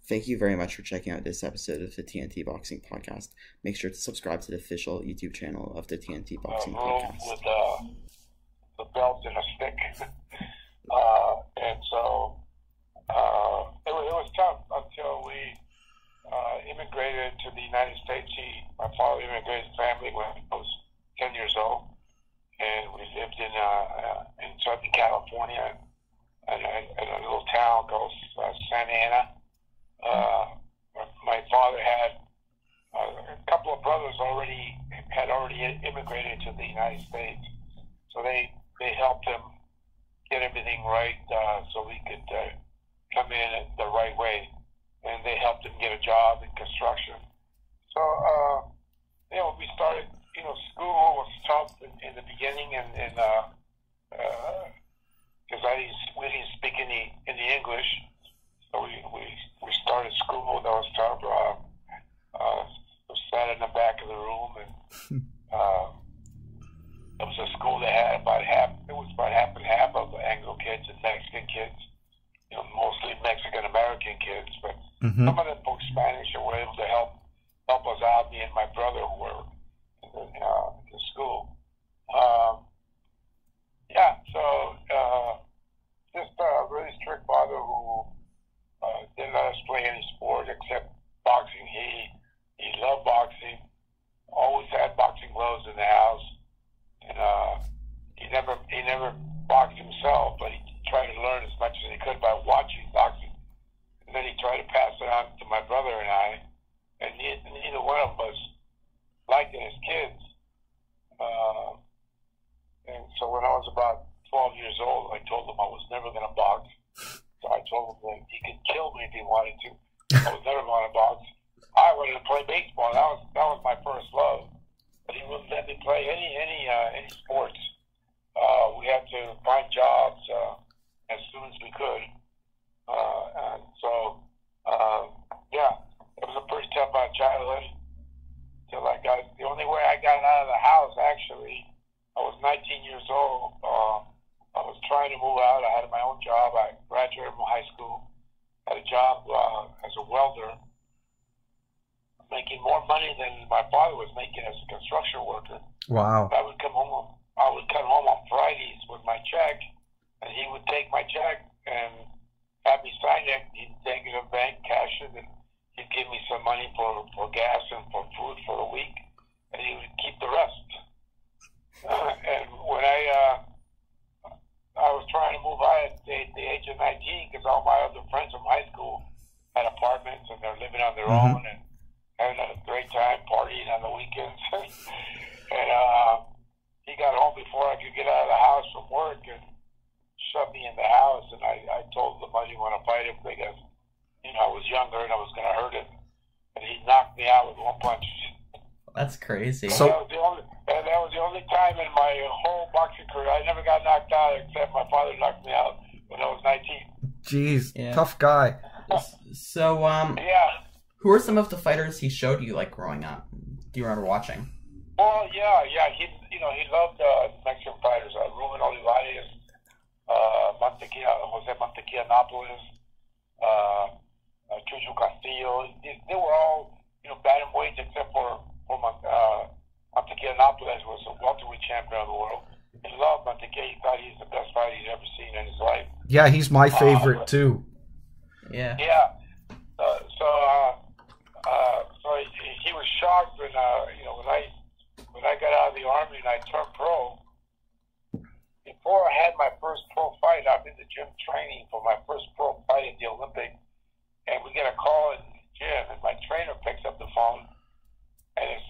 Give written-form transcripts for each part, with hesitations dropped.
Thank you very much for checking out this episode of the TNT Boxing Podcast. Make sure to subscribe to the official YouTube channel of the TNT Boxing Podcast. With the belt and a stick. And so it was tough until we immigrated to the United States. My father immigrated family when I was 10 years old. And we lived in Southern California in a little town called Santa Ana. My father had a couple of brothers had already immigrated to the United States, so they helped him get everything right so we could come in the right way, and they helped him get a job in construction. So we started. School was tough in the beginning, and because we didn't speak any English. So we started school. That was tough. We sat in the back of the room, and it was a school that had about half and half of the Anglo kids and Mexican kids. Mostly Mexican American kids, but some of them spoke Spanish and were able to help us out. Me and my brother who were in the school. Just a really strict father who didn't let us play any sport except boxing. He loved boxing. Always had boxing gloves in the house, and he never boxed himself, but he tried to learn as much as he could by watching boxing. And then he tried to pass it on to my brother and I, and neither one of us liked it as kids. And so when I was about 12 years old, I told him I was never going to box. So I told him that he could kill me if he wanted to. I was never going to box. I wanted to play baseball. That was my first love. But he wouldn't let me play any sports. We had to find jobs as soon as we could. And so, it was a pretty tough childhood. The only way I got out of the house, actually, I was 19 years old. I was trying to move out. I had my own job. I graduated from high school. Had a job as a welder, making more money than my father was making as a construction worker. Wow. I would come home on Fridays with my check, and he would take my check and have me sign it. He'd take it to the bank, cash it, and he'd give me some money for gas and for food for the week, and he would keep the rest. And when I was trying to move out at the age of 19, because all my other friends from high school had apartments and they're living on their own and having a great time partying on the weekends. And he got home before I could get out of the house from work and shoved me in the house. And I told him I didn't want to fight him because I was younger and I was going to hurt him. And he knocked me out with one punch. That's crazy. So that was the only time in my whole boxing career I never got knocked out, except my father knocked me out when I was 19. Jeez, tough guy. So, who are some of the fighters he showed you growing up? Do you remember watching? Well, yeah. He loved Mexican fighters. Ruben Olivares, Jose Mantequilla-Nápoles, Chucho Castillo. They were all bantamweights except for Mantequilla-Nápoles was a welterweight champion of the world. He loved Mantequilla. He thought he's the best fighter he's ever seen in his life. Yeah, he's my favorite too. Yeah. Yeah. So he was shocked when when I got out of the army and I turned pro. Before I had my first pro fight, I'm in the gym training for my first pro fight at the Olympic, and we get a call in the gym, and my trainer picks up the phone, and it's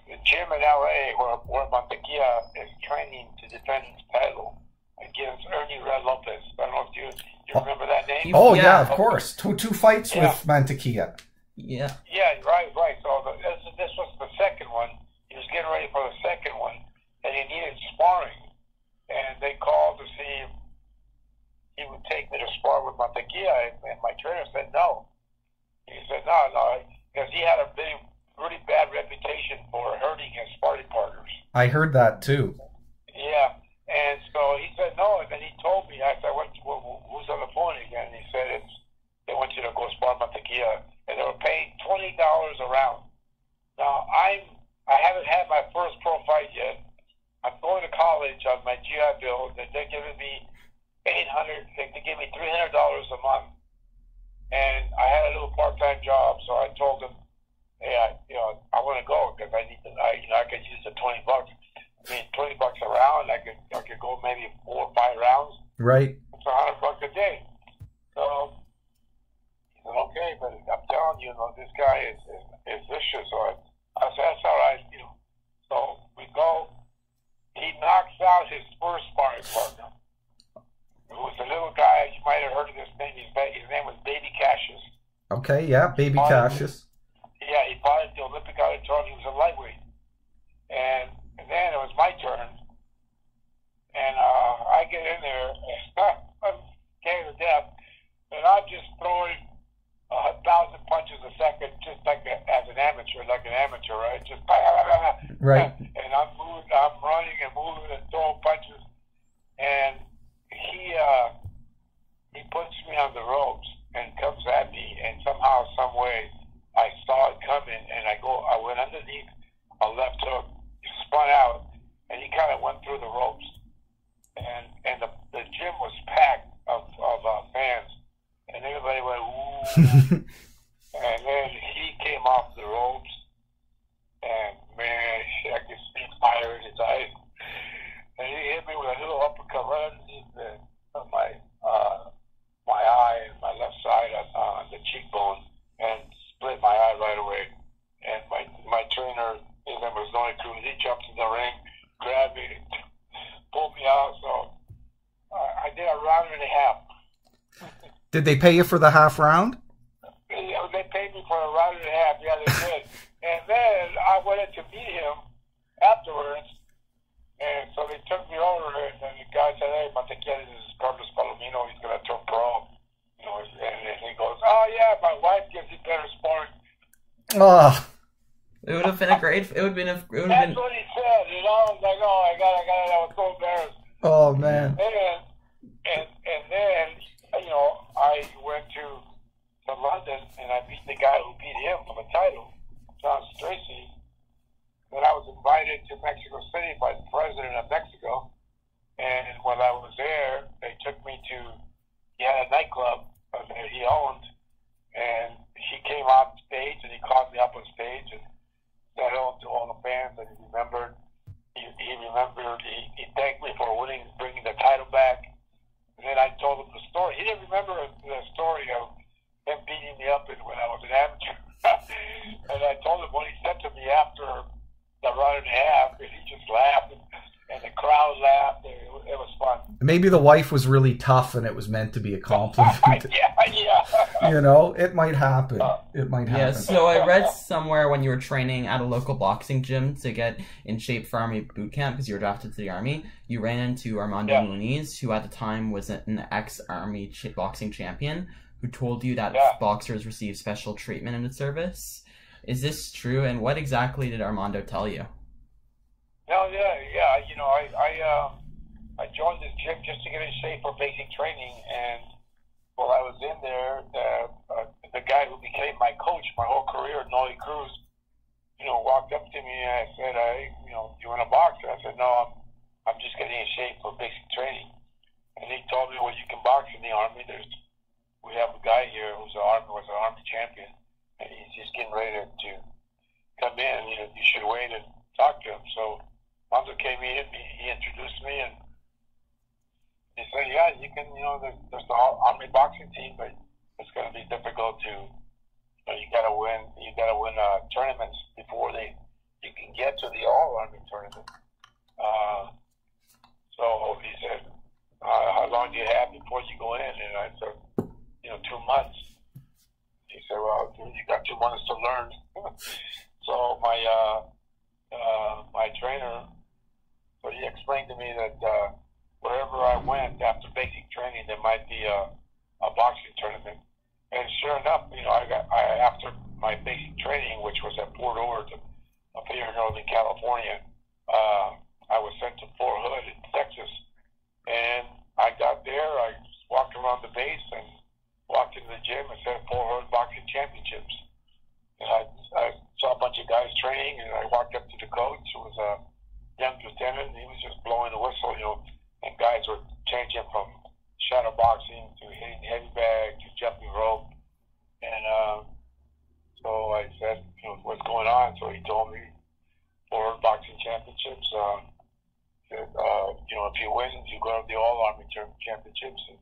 the gym in LA where Mantequilla is training to defend his title against Ernie Red Lopez. I don't know if you remember that name. Oh yeah, of course. Two fights with Mantequilla. Yeah. Yeah, right. So this was the second one. He was getting ready for the second one, and he needed sparring. And they called to see if he would take me to spar with Mantequilla, and my trainer said no. He said no, because he had a really bad reputation for hurting his sparring partners. I heard that too. Yeah, and so he said no, and then he told me. I said, "Who's on the phone again?" And he could go maybe 4 or 5 rounds. Right. It's $100 a day. So he said, okay, but I'm telling you, this guy is vicious. So I said, that's all right, So we go. He knocks out his first sparring partner, who was a little guy. You might have heard of this name. His name was Baby Cassius. Okay, yeah, Baby Cassius. Yeah, he fought at the Olympic Auditorium. He was a lightweight. And then it was my turn. And I get in there, and I'm scared to death. And I'm just throwing 1,000 punches a second, just like as an amateur, right? Just right. And I'm running and moving and throwing punches. And he puts me on the ropes and comes at me, and somehow, some way, I saw it coming, and I went underneath a left hook, spun out, and he kind of went through the ropes. And the gym was packed of fans, and everybody went, ooh. And then he came off the ropes, and man, I could see fire in his eyes. And he hit me with a little uppercut right underneath my eye and my left side on the cheekbone, and split my eye right away. And my trainer, his name was Noe Cruz, he jumped in the ring, grabbed me, pulled me out. So I did a round and a half. Did they pay you for the half round? They paid me for a round and a half. Yeah, they did. And then I went in to meet him afterwards. And so they took me over, and the guy said, hey, Mantequilla, this is Carlos Palomino. He's going to turn pro. And he goes, oh, yeah, my wife gives you better sparring. Oh. It would have been a great. It would have been. That's what he said. I was like, oh, I got it. I was so embarrassed. Oh man. And then I went to London, and I beat the guy who beat him for the title, Stracey. Then I was invited to Mexico City by the president of Mexico, and when I was there, they took me to. He had a nightclub that he owned, and he came off stage and he called me up on stage and said hello to all the fans, and he remembered. He remembered. He thanked me for bringing the title back. And then I told him the story. He didn't remember the story of him beating me up when I was an amateur. And I told him what he said to me after the round and a half, and he just laughed, and the crowd laughed. It was fun. Maybe the wife was really tough, and it was meant to be a compliment. Yeah. It might happen. It might happen. Yeah, so I read somewhere when you were training at a local boxing gym to get in shape for Army boot camp because you were drafted to the Army, you ran into Armando Muniz, who at the time was an ex-Army boxing champion, who told you that boxers receive special treatment in the service. Is this true, and what exactly did Armando tell you? No, yeah. I joined this gym just to get in shape for basic training, and while I was in there, the guy who became my coach my whole career, Noe Cruz, walked up to me and I said, you want to box? I said, no, I'm just getting in shape for basic training. And he told me, well, you can box in the Army. We have a guy here was an Army champion, and he's just getting ready to come in. You should wait and talk to him. So Mondo came in, he introduced me, and he said, yeah, you can, there's the Army boxing team, but it's going to be difficult to, you got to win tournaments before you can get to the All-Army tournament. So he said, how long do you have before you go in? And I said, 2 months. He said, well, you got 2 months to learn. So my trainer, so he explained to me that wherever I went after basic training, there might be a boxing tournament. And sure enough, after my basic training, which was at Port Orford, up here in Northern California, I was sent to Fort Hood in Texas. And I got there, I walked around the base and walked into the gym and said Fort Hood Boxing Championships. And I saw a bunch of guys training, and I walked up to the coach, who was a young lieutenant, and he was just blowing the whistle, and guys were changing from shadow boxing to hitting heavy bag to jumping rope. And so I said, what's going on? So he told me, Fort Hood Boxing Championships, said, if if you win, you go to the All-Army Championships. And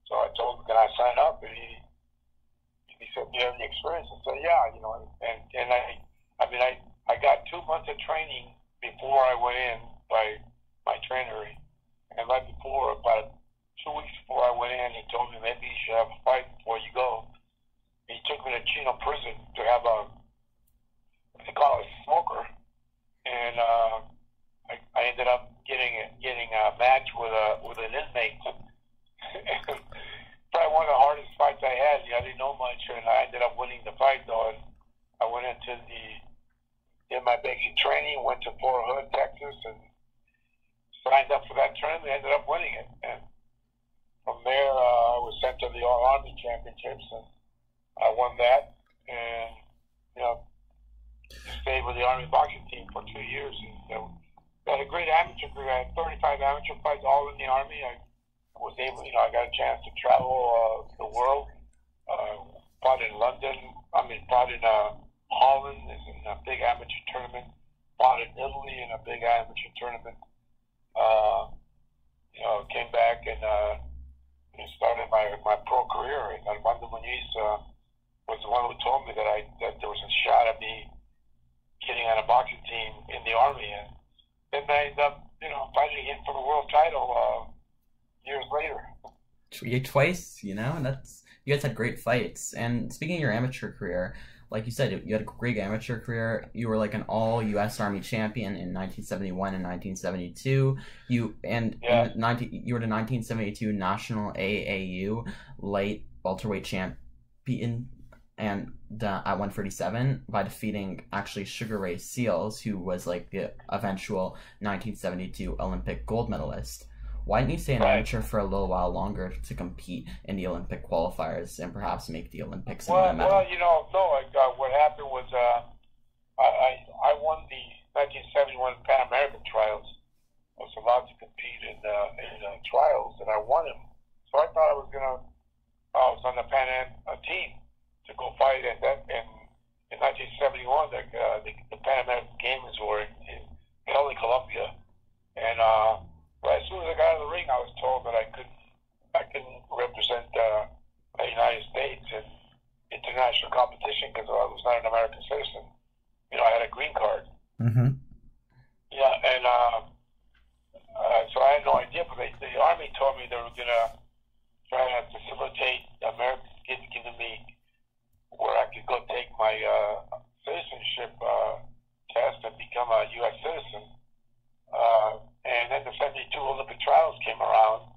so I told him, can I sign up? And he said, do you have any experience? I said, yeah, you know. And I got 2 months of training before I went in by my trainer. And right before, about 2 weeks before I went in, he told me maybe you should have a fight before you go. He took me to Chino prison to have what they call a smoker. And I ended up getting a match with an inmate. Probably one of the hardest fights I had. I didn't know much, and I ended up winning the fight, though. And I went did my basic training, went to Fort Hood, Texas, and signed up for that tournament. Ended up winning it. And from there, I was sent to the All-Army Championships, and I won that. And, you know, stayed with the Army boxing team for 2 years. And got a great amateur career. I had 35 amateur fights all in the Army. I was able, you know, I got a chance to travel the world. Fought in London. Fought in Holland in a big amateur tournament. Fought in Italy in a big amateur tournament. You know, came back and started my pro career. And Armando Muniz was the one who told me that there was a shot at me getting on a boxing team in the Army. And then I ended up, you know, fighting him for the world title years later. Twice, you know, and you guys had great fights. And speaking of your amateur career, like you said, you had a great amateur career. You were like an all-U.S. Army champion in 1971 and 1972. You were the 1972 National AAU light welterweight champion and at 137 by defeating actually Sugar Ray Seales, who was like the eventual 1972 Olympic gold medalist. Why didn't you stay an amateur for a little while longer to compete in the Olympic qualifiers and perhaps make the Olympics? Well, you know, no. What happened was I won the 1971 Pan American trials. I was allowed to compete in trials, and I won them. So I thought I was on the Pan Am team to go fight. And in 1971, the Pan American Games were in Cali, Colombia, and as soon as I got out of the ring, I was told that I couldn't represent the United States in international competition because I was not an American citizen. You know, I had a green card. Mm-hmm. Yeah, and so I had no idea. But the Army told me they were gonna try to facilitate Americans giving me where I could go take my citizenship test and become a U.S. citizen. And then the 72 Olympic trials came around,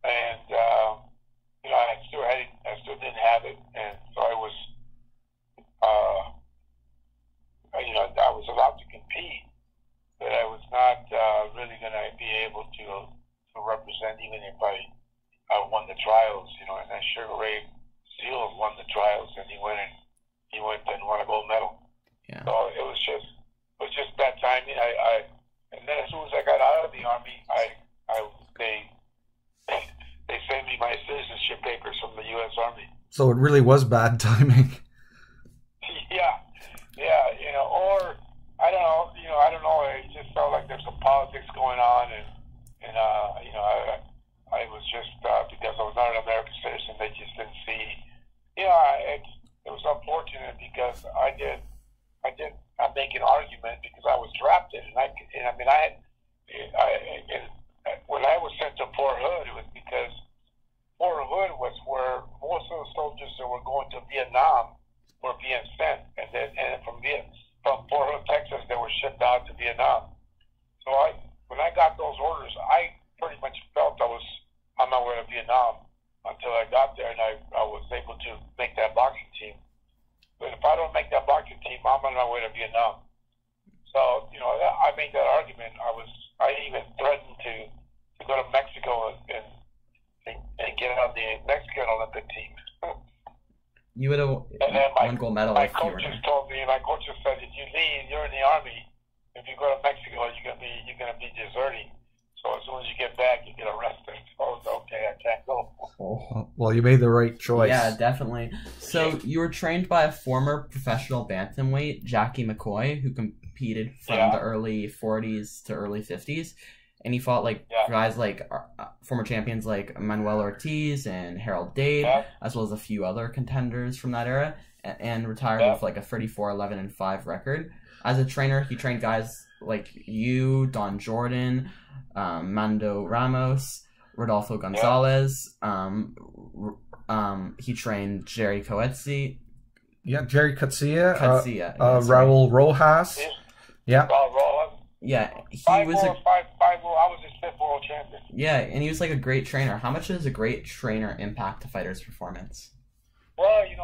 and you know, I still didn't have it, and so I was, you know, I was allowed to compete, but I was not really going to be able to represent even if I won the trials, you know. And then Sugar Ray Seales won the trials, and he went and won a gold medal. Yeah. So it was just that timing. And then as soon as I got out of the Army, they sent me my citizenship papers from the U.S. Army. So it really was bad timing. Yeah, you know, or I don't know. It just felt like there's some politics going on, and you know, I was just because I was not an American citizen, they just didn't see. Yeah, it was unfortunate because I make an argument because I was drafted, and when I was sent to Fort Hood, it was because Fort Hood was where most of the soldiers that were going to Vietnam were being sent, and from Fort Hood, Texas, they were shipped out to Vietnam. So when I got those orders, I pretty much felt I was on my way to Vietnam until I got there, and I was able to make that boxing team. But if I don't make that boxing team, I'm on my way to Vietnam. So, you know, I made that argument. I even threatened to go to Mexico and get on the Mexican Olympic team. You would have won gold medal. My coaches told me. My coaches said, if you leave, you're in the Army. If you go to Mexico, you're gonna be deserting. So as soon as you get back, you get arrested. So it's okay, I can't go. Oh, well, you made the right choice. Yeah, definitely. So you were trained by a former professional bantamweight, Jackie McCoy, who competed from the early 40s to early 50s. And he fought guys like former champions like Manuel Ortiz and Harold Dade, as well as a few other contenders from that era, and retired with like a 34-11-5 record. As a trainer, he trained guys like you, Don Jordan, Mando Ramos, Rodolfo Gonzalez. He trained Jerry Coetzee. Yeah, Jerry Coetzee. right. Raul Rojas. Yeah. Raul Rojas. Yeah, he was I was his 5th world champion. Yeah, and he was like a great trainer. How much does a great trainer impact a fighter's performance? Well, it's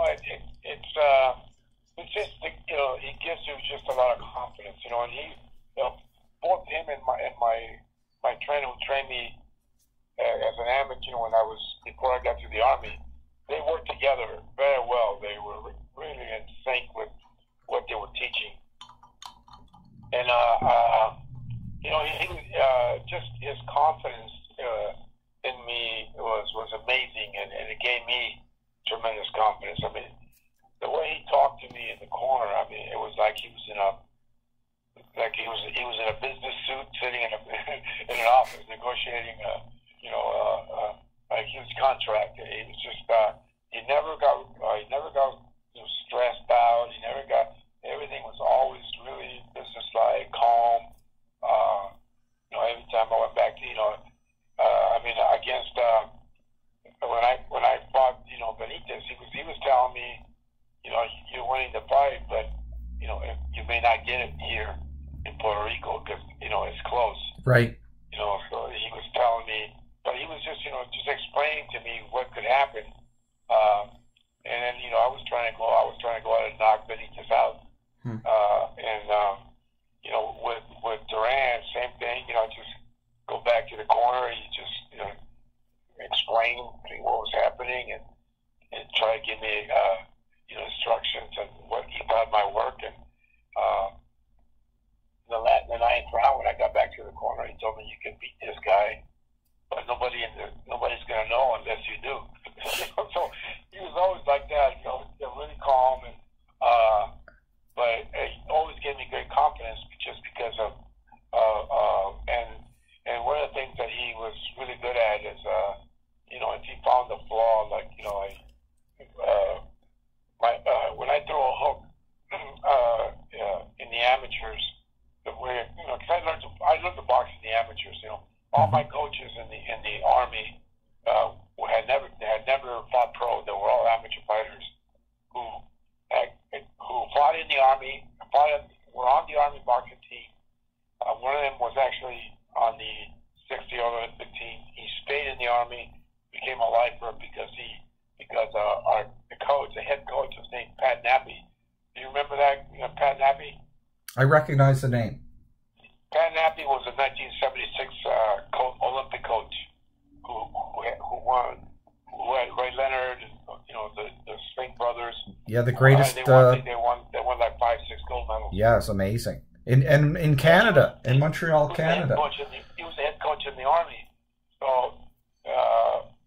just he gives you just a lot of confidence, and he, both him and my trainer who trained me as an amateur, before I got to the Army, they worked together very well. They were really in sync with what they were teaching. And, he just his confidence in me was amazing, and it gave me tremendous confidence. I mean, the way he talked to me in the corner, I mean, it was like he was in a business suit sitting in an office negotiating a huge contract. It was just he never got stressed out. He never got. Everything was always really businesslike, calm. Every time I went back to against when I fought Benitez, he was telling me, you're winning the fight, but you may not get it here in Puerto Rico because it's close. Right. So he was telling me, but he was just explaining to me what could happen. And then I was trying to go out and knock Benitez out. With Duran, same thing. Just go back to the corner. He just explain what was happening and try to give me instructions on what he thought might work. And the 9th round, when I got back to the corner, he told me, you can beat this guy, but nobody's gonna know unless you do. So he was always like that, really calm, and but he always gave me great confidence just because of and one of the things that he was really good at is if he found a flaw, like when I throw a hook in the amateurs, the way because I learned to box in the amateurs. All my coaches in the Army had never fought pro. They were all amateur fighters who fought in the Army, were on the Army boxing team. One of them was actually on the 60 Olympic team. He stayed in the Army, became a lifer because the head coach was named Pat Nappy. Do you remember that, Pat Nappy? I recognize the name. Pat Nappy was a 1976 Olympic coach who won, who had Ray Leonard and the Spink brothers. Yeah, the greatest. They won like 5-6 gold medals. Yeah, it's amazing. In Canada, in Montreal, Canada. He was the head coach in the Army. So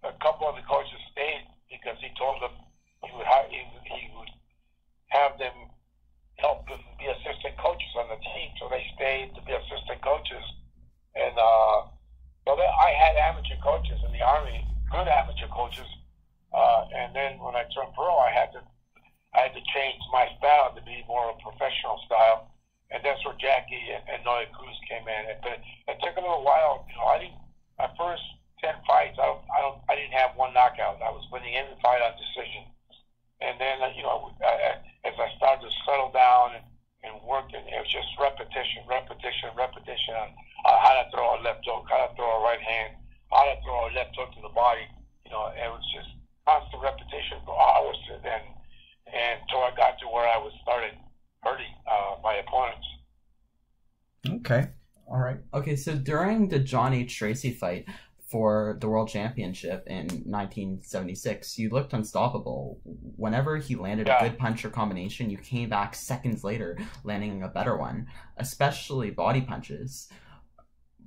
a couple of the coaches stayed because he told them he would have them help them be assistant coaches on the team. So they stayed to be assistant coaches. And I had amateur coaches in the Army, good amateur coaches. And then when I turned pro, I had to change my style to be more of a professional style. And that's where Jackie and Noe Cruz came in. But it took a little while. My first 10 fights, I didn't have one knockout. I was winning every fight on decision. And then, as I started to settle down and work, and it was just repetition on how to throw a left hook, how to throw a right hand, how to throw a left hook to the body. It was just constant repetition for hours. And so I got to where I was started hurting my opponents. Okay. All right. Okay, so during the John H. Stracey fight for the World Championship in 1976, you looked unstoppable. Whenever he landed a good punch or combination, you came back seconds later, landing a better one, especially body punches.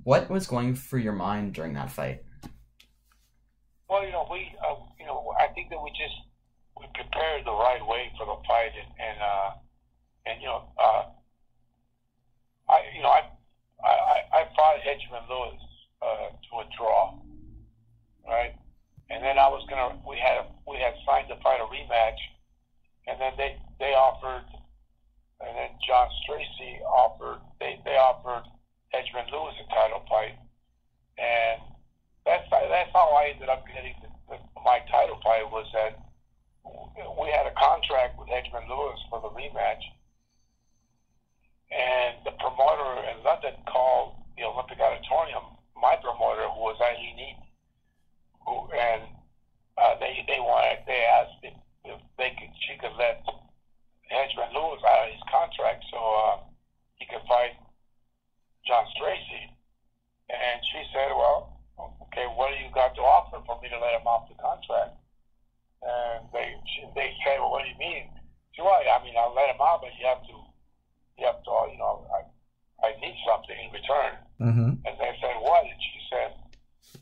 What was going through your mind during that fight? Well, I think that we prepared the right way for the fight, I fought Edgemond Lewis we had signed to fight a rematch, and then they offered, and then John Stracey offered, they offered Edgerrin Lewis a title fight, and that's how I ended up getting my title fight. Was that we had a contract with Edgerrin Lewis for the rematch, and the promoter in London called the Olympic Auditorium, my promoter, who was Eileen, and they asked if she could let Edgerrin Lewis out of his contract so he could fight John Stracey. And she said, well, okay, what do you got to offer for me to let him off the contract? And they said, well, what do you mean? She said, well, I mean, I'll let him out, but you have to, I need something in return. Mm-hmm. And they said, what? And she said,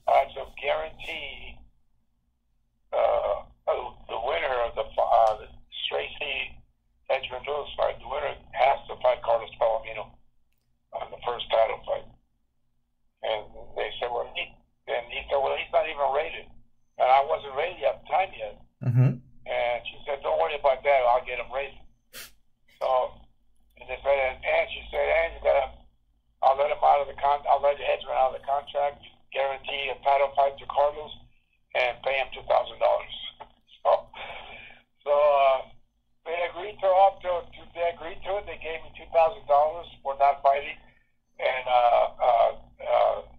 I have to guarantee the winner of the Stracey Edgerrin Lewis fight, the winner has to fight Carlos Palomino on the first title fight. And they said, well, he said, well, he's not even rated. And I wasn't rated at the time yet. Mm-hmm. And she said, don't worry about that, I'll get him rated. So, and they said, and she said, and you gotta, I'll let him out of the I'll let Edgerrin out of the contract, guarantee a title fight to Carlos, and pay him $2,000. So they agreed to it. They gave me $2,000 for not fighting, and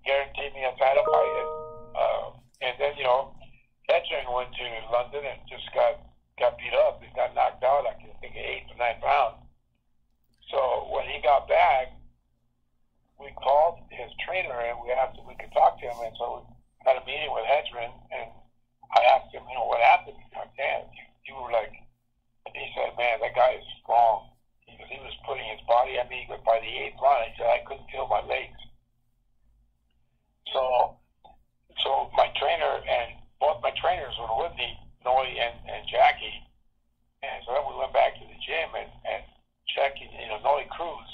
guaranteed me a title fight. And then Edgerrin went to London and just got beat up. He got knocked out, I think, 8th or 9th round. So when he got back, we called his trainer and we asked if we could talk to him. And so we had a meeting with Edgerrin, and I asked him, what happened? He's like, man, you were like, and he said, man, that guy is strong. He was putting his body on me, but by the 8th round, he said, I couldn't feel my legs. So my trainer and both my trainers were with me, Noe and Jackie. And so then we went back to the gym and checking, Noe Cruz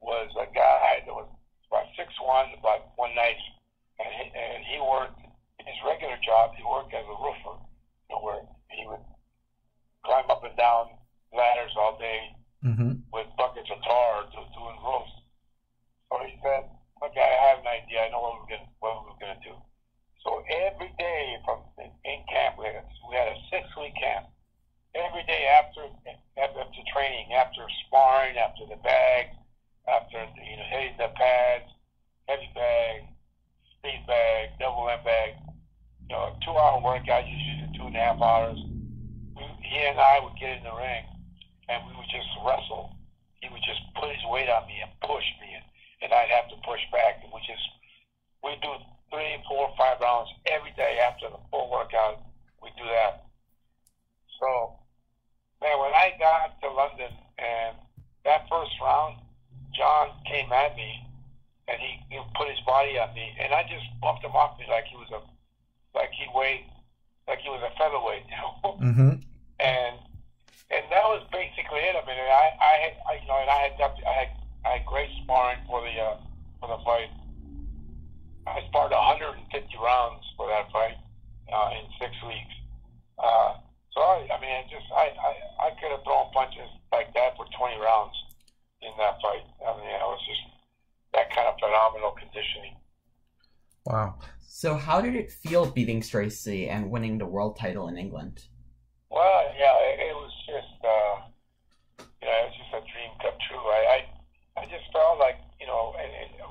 was a guy that was about 6'1", about 190. And he worked, in his regular job, he worked as a roofer, where he would climb up and down ladders all day with buckets of tar doing roofs. So he said, okay, I have an idea. I know what we're going to do. So every day in camp, we had a 6-week camp. Every day after training, after sparring, after the bag, after hitting the pads, heavy bag, speed bag, double M bag, a 2-hour workout, usually 2.5 hours. He and I would get in the ring, and we would just wrestle. He would just put his weight on me and push me, and I'd have to push back. And we'd do 3, 4, 5 rounds every day after the full workout. We'd do that. So, man, when I got to London and that first round, John came at me and he put his body on me, and I just bumped him off me like he was a featherweight, Mm-hmm. And that was basically it. I mean, I had great sparring for the fight. I sparred 150 rounds for that fight in 6 weeks. So I could have thrown punches like that for 20 rounds in that fight. I mean, it was just that kind of phenomenal conditioning. Wow. So how did it feel beating Stracey and winning the world title in England? Well, yeah, it was just a dream come true. I just felt like, and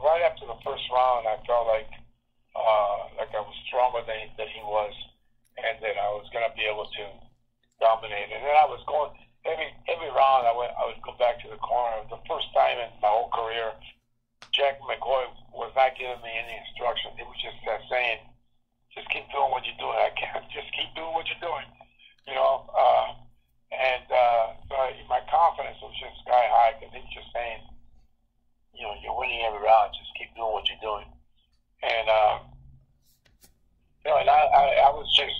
right after the first round, I felt like I was stronger than he was, and that I was going to be able to dominate. And then I was going every round. I would go back to the corner. The first time in my whole career, Jack McCoy was not giving me any instructions. He was just saying, "Just keep doing what you're doing. I can't. Just keep doing what you're doing." So my confidence was just sky high because he was just saying, "You're winning every round. Just keep doing what you're doing." And I was just,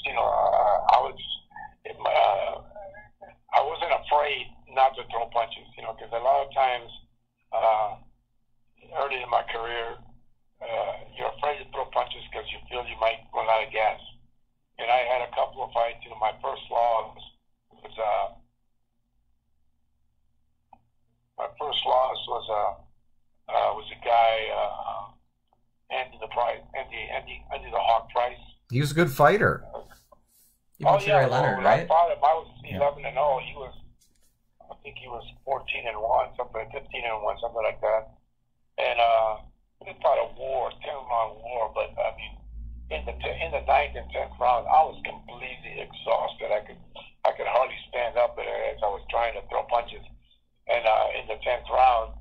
I wasn't afraid not to throw punches, because a lot of times early in my career, you're afraid to throw punches because you feel you might run out of gas. And I had a couple He was a good fighter. You fought Larry Leonard, right? I fought him. I was 11-0. He was, I think he was 14-1, something 15-1, something like that. And we fought a war, 10-round war. But I mean, in the 9th and 10th round, I was completely exhausted. I could hardly stand up as I was trying to throw punches. And in the 10th round,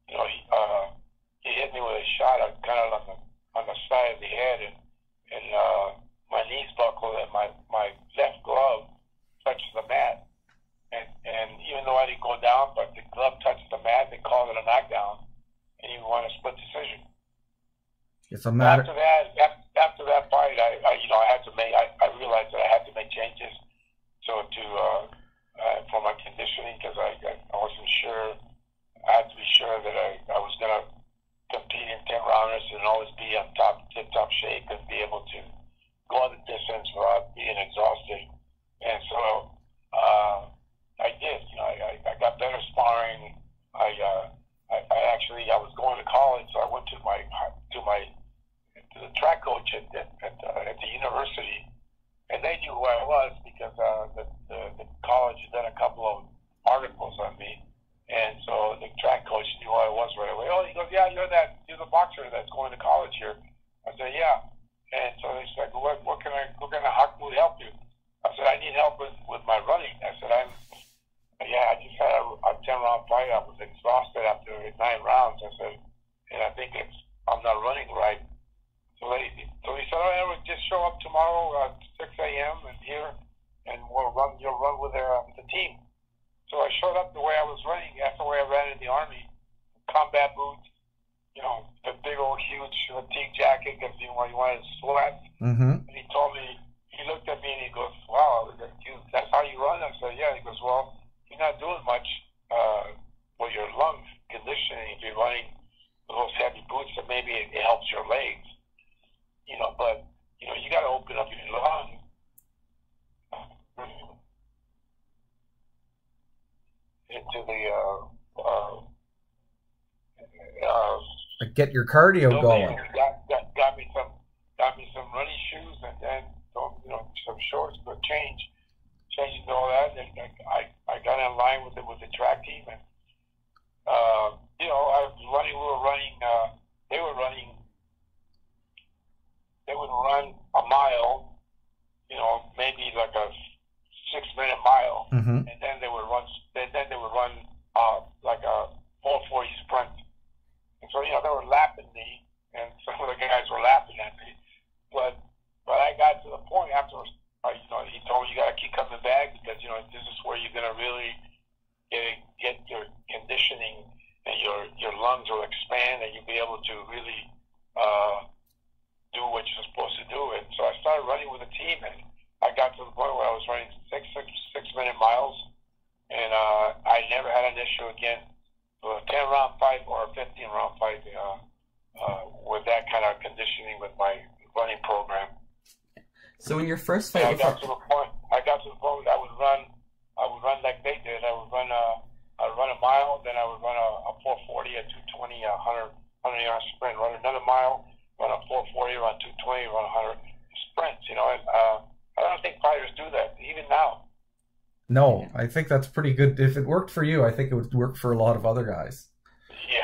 you know, he hit me with a shot kind of on the side of the head, and my knees buckled, and my left glove touched the mat. And even though I didn't go down, but the glove touched the mat, they called it a knockdown, and he won a split decision. It's a matter. After that fight, I realized that I had to make changes. So for my conditioning, because I wasn't sure. I had to be sure that I was going to compete in 10 rounders and always be on tip-top shape and be able to go the distance without being exhausted. And so I did. You know, I got better sparring. I was going to college, so I went to the track coach at the university, and they knew who I was because the college had done a couple of articles on me. And so the track coach knew who I was right away. Oh, he goes, yeah, you're the boxer that's going to college here. I said, yeah. And so they said, what can I help you? I said, I need help with my running. I said, I just had a 10-round fight. I was exhausted after 9 rounds. I said, and I think I'm not running right. So he said, oh, yeah, just show up tomorrow at 6 a.m. and here, and you'll run with the team. So I showed up the way I was running. That's the way I ran in the Army. Combat boots, you know, the big old huge fatigue jacket because you wanted to sweat. Mm-hmm. And he told me, he looked at me and he goes, wow, that's how you run? I said, yeah. He goes, well, you're not doing much for your lung conditioning if you're running those heavy boots, so maybe it helps your legs. You know, but, you know, you got to open up your lung. Into the get your cardio going. Got me some running shoes, and then some shorts, but changing all that, and I got in line with the track team, and you know, they would run a mile, you know, maybe like a 6-minute mile, mm-hmm. and then they would run like a 440 sprint. And so, you know, they were lapping me, and some of the guys were laughing at me. But I got to the point afterwards, you know, he told me you got to keep coming back because, you know, this is where you're going to really get your conditioning, and your lungs will expand, and you'll be able to really do what you're supposed to do. And so I started running with the team, and I got to the point where I was running 6-minute miles, and I never had an issue again with a 10-round fight or a 15-round fight with that kind of conditioning with my running program. So in your first fight, I got to the point I would run like they did. I would run a mile, then I would run a 440, a 220, a 100-yard sprint, run another mile, run a 440, run 220, run 100 sprints. You know, and I don't think fighters do that even now. No, I think that's pretty good. If it worked for you, I think it would work for a lot of other guys. Yeah.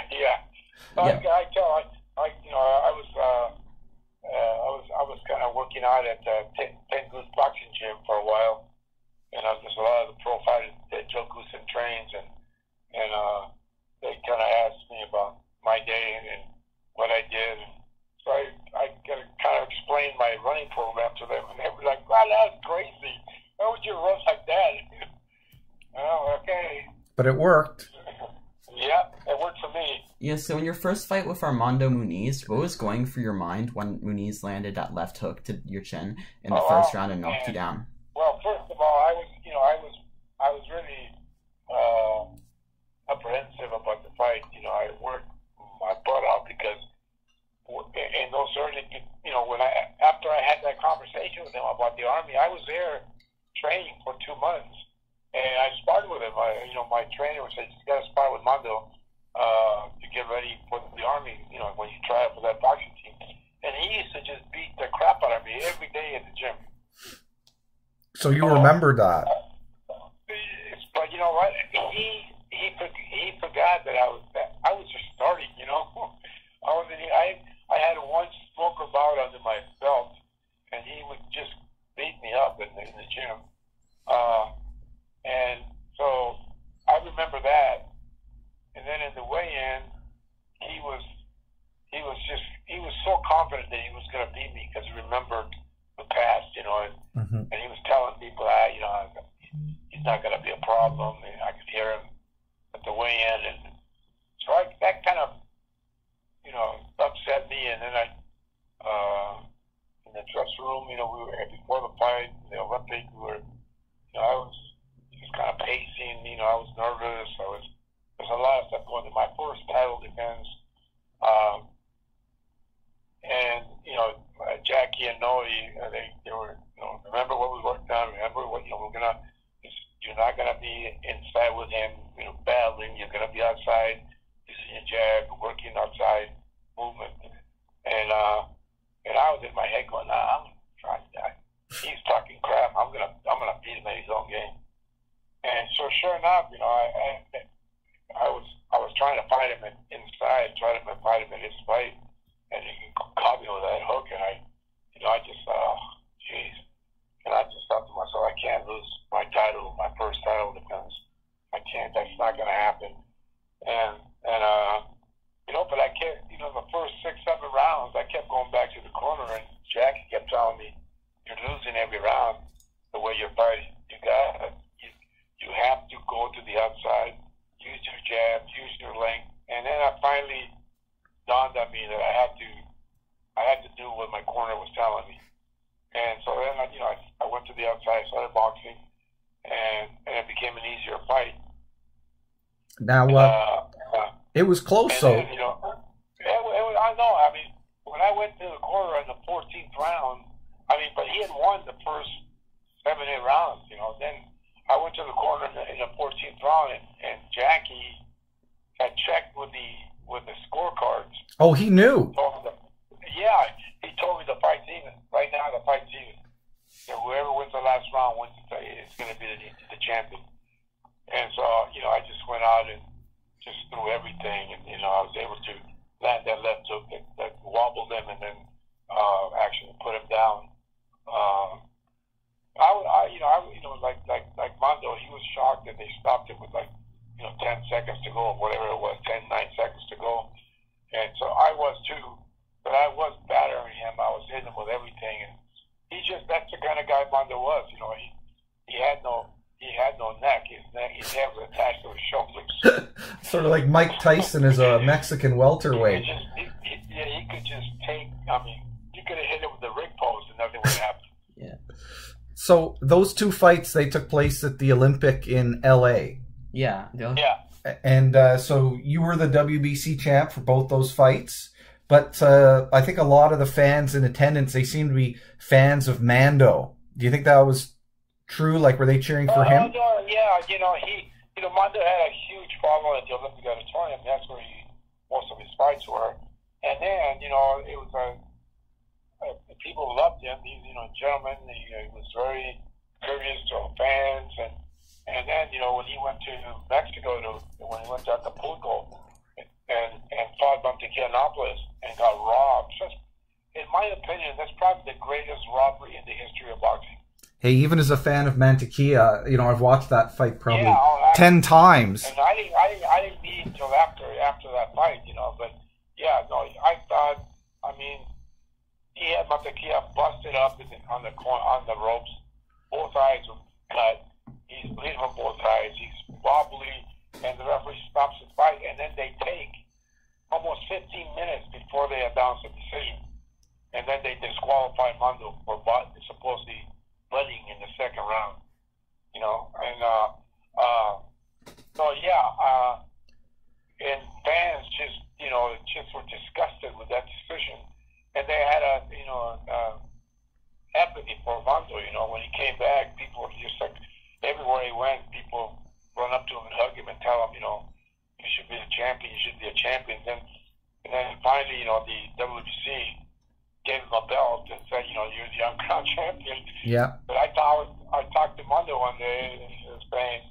I was kind of working out at Ten Goose Boxing Gym for a while, and there's a lot of the pro fighters that Joe Goosen trains, and they kind of asked me about my day and what I did, and so I kind of explained my running program to them, and they were like, "Wow, that's crazy! How would you run like that?" Oh, okay. But it worked. Yeah, it worked for me. Yeah, so in your first fight with Armando Muniz, what was going through your mind when Muniz landed that left hook to your chin in the first round and knocked you down? Well, first of all, I was really apprehensive about the fight. You know, I worked my butt out because in those early, you know, after I had that conversation with him about the Army, I was there training for 2 months. And I sparred with him. My trainer would say, "You got to spar with Mondo to get ready for the Army. You know, when you try out for that boxing team." and he used to just beat the crap out of me every day at the gym. So you remember that? But you know what? He forgot that I was just starting. You know, I had one smoker bout under my belt, and he would just beat me up in the gym. And so I remember that. And then in the weigh-in, he was so confident that he was going to beat me because he remembered the past, you know, and he was telling people that, you know, he's not going to be a problem. And I could hear him at the weigh-in, and so that kind of, you know, upset me. And then in the dressing room, you know, we were before the fight, the Olympic, you know, I was just kind of pacing. You know, I was nervous. There's a lot of stuff going on. My first title defense, and you know, Jackie and Noe, they were, you know, remember what we worked on. Remember what, you know, you're not gonna be inside with him, you know, battling. You're gonna be outside, using your jab, working outside movement. And I was in my head going, nah, I'm trying that. He's talking crap. I'm gonna beat him at his own game. And so sure enough, you know, I was trying to fight him inside, trying to fight him in his fight, and he caught me with that hook, and I just thought, oh, jeez. And I just thought to myself, I can't lose my title, my first title defense. I can't. That's not going to happen. And you know, but I kept, you know, the first 6-7 rounds, I kept going back to the corner, and Jackie kept telling me, you're losing every round the way you're fighting. You have to go to the outside, use your jab, use your length. And then I finally dawned on me that I had to do what my corner was telling me. And so then, you know, I went to the outside, started boxing, and it became an easier fight. Now, it was close, so. Then, you know, I know. I mean, when I went to the corner in the 14th round, I mean, but he had won the first 7-8 rounds, you know. Then I went to the corner in the 14th round, and Jackie had checked with the scorecards. Oh, he knew. He told me the fight's even. Right now, the fight's even. So whoever wins the last round wins it's going to be the champion. And so, you know, I just went out and just threw everything, and you know, I was able to land that left hook that wobbled him, and then actually put him down. Like Mondo, he was shocked that they stopped him with 10 seconds to go, whatever it was, 9 seconds to go. And so I was too, but I was battering him. I was hitting him with everything, and that's the kind of guy Mondo was. You know, he had no neck. His head was attached to his shoulders. Sort of like Mike Tyson is a Mexican welterweight. He could just take. I mean, you could have hit him with the ring post, and nothing would happen. Yeah. So those two fights, they took place at the Olympic in L.A. Yeah. Yeah. And so you were the WBC champ for both those fights. But I think a lot of the fans in attendance, they seem to be fans of Mando. Do you think that was true? Like, were they cheering for him? Yeah, Mando had a huge following at the Olympic Auditorium. That's where most of his fights were. And then, it was people loved him. He's, gentleman. He was very courteous to fans. And then, when he went to Mexico, when he went to Acapulco and fought Mantequilla and got robbed. Just, in my opinion, that's probably the greatest robbery in the history of boxing. Hey, even as a fan of Mantequilla, I've watched that fight probably 10 times. And I didn't meet until after that fight, but yeah, no, I thought, he had Mantequilla busted up on the ropes. Both eyes were cut. He's bleeding from both eyes. He's wobbly, and the referee stops the fight, and then they take almost 15 minutes before they announce the decision. And then they disqualify Mando for supposedly bleeding in the second round. And fans just were disgusted with that decision. And they had empathy for Mando. When he came back, people were just like, everywhere he went, people run up to him and hug him and tell him, you should be the champion, you should be a champion. And then finally, the WBC Yeah. But I talked to Mondo one day, and he was saying,